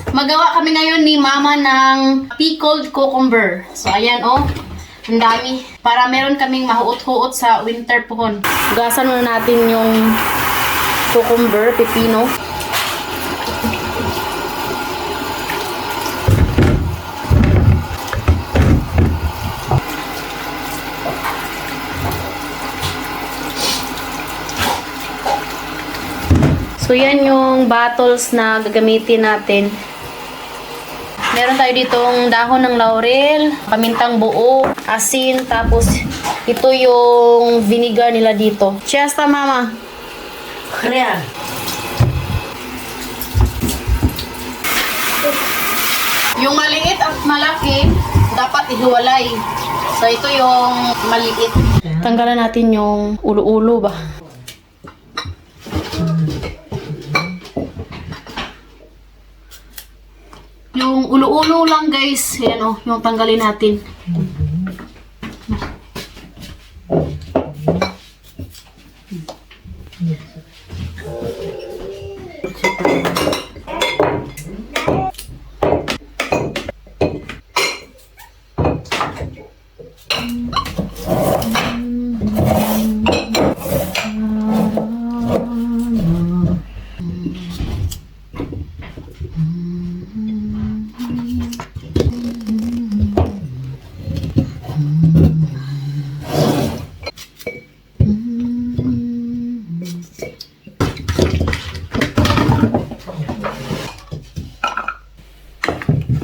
Magawa kami ngayon ni Mama ng pickled cucumber. So, ayan oh. Ang dami. Para meron kaming mahuot-huot sa winter pohon. Gasan muna natin yung cucumber, pepino. So, yan yung bottles na gagamitin natin. Meron tayo ditong dahon ng laurel, pamintang buo, asin, tapos ito yung vinegar nila dito. Cheers ta, Mama. Kaya. Yung maliit at malaki, dapat ihiwalay. So, ito yung maliit. Tanggalan natin yung ulo-ulo ba? Yung ulo-ulo lang guys, yan o, yung tanggalin natin.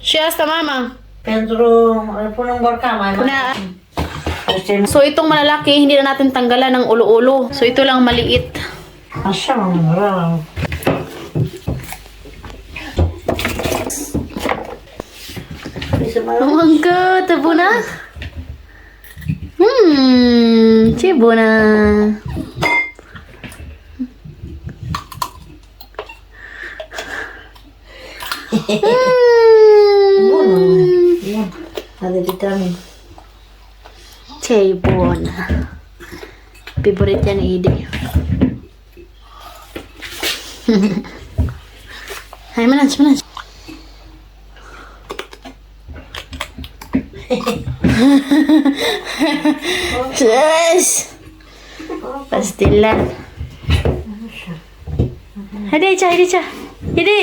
Cheers ta, Mama. Pedro, ano po ng barka? Kuna. So, itong malalaki, hindi na natin tanggalan ng ulo-ulo. So, ito lang maliit. Asya, mga Oh my God, tabo na? Chibo na. Ada vitamin. Chibo na. Favorite yan ni Ide. Hay, manage, manage. Yes! Pastilan. Hadi, Icha, hadi, Icha. Hadi.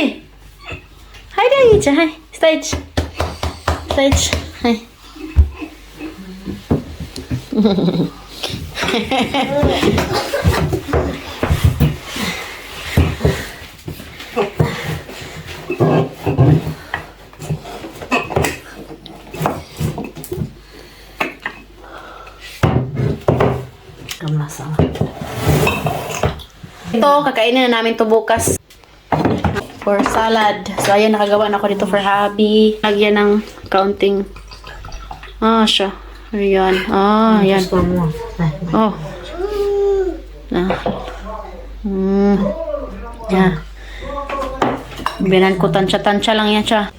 Hadi, Icha, hai. Stage. Stage. Hai. Ito, kakainin na namin to bukas. For salad. So, ayan, nakagawa na ako dito for hubby. Lagyan ng counting. Ah, siya. Ayan. Ah, ayan. Oh. Yan. Binan ko tansya-tansya lang yan siya.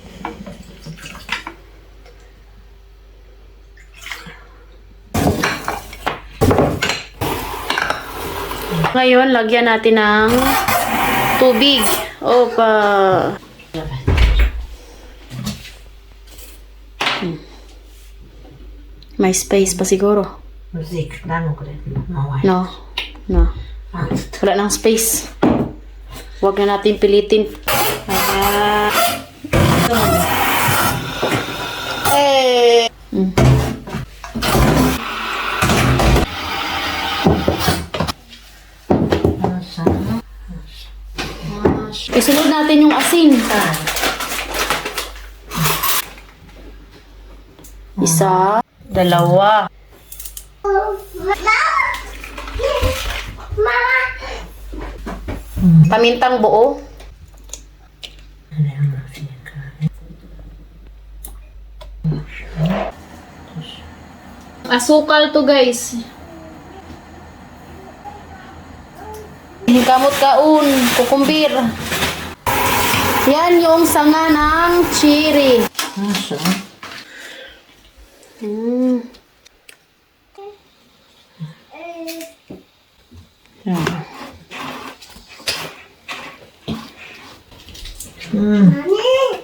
Ngayon, lagyan natin ng tubig. Opa. May space pa siguro. Music, dano ko rin. No. No. Wala nang space. Huwag na natin pilitin. Isunod natin yung asin. Isa, dalawa. Pamintang buo. Asukal to guys. Kamot kaun, kukumbir. Yan yung sanga ng cherry. Asa?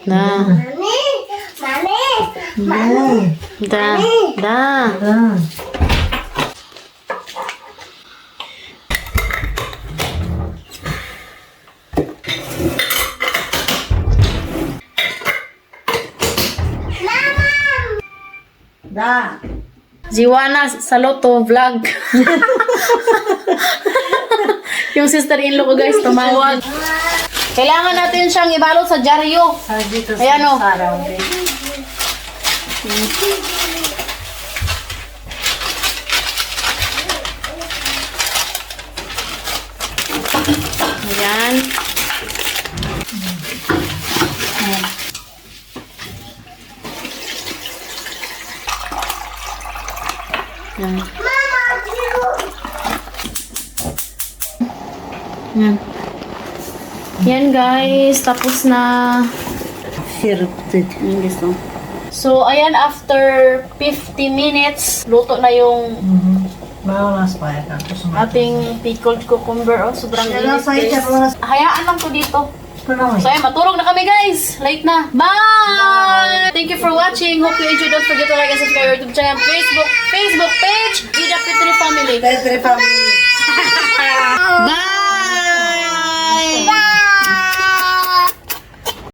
Da. Da. Da. Ah. Da. Jiwana Saloto vlog. Yung sister-in-law ko guys, tumawag. Kailangan natin siyang ibalot sa dyaryo. Ah, dito Ayan, oh. Sarah, okay. Ayan. Ayan. Ayan. Yan guys, tapos na. Sirupted. Ayan guys, oh. So, ayan, after 50 minutes, luto na yung Malas pa yan. ating pickled cucumber. Oh, sobrang Yan, init say, guys. yan, Hayaan lang to dito. Ito naman. So, ayan, matulog na kami guys. Late na. Bye! Thank you for watching. Hope you enjoyed. Don't forget to like and subscribe our YouTube channel, Facebook page, Ida Petri Family. Petri family. Bye!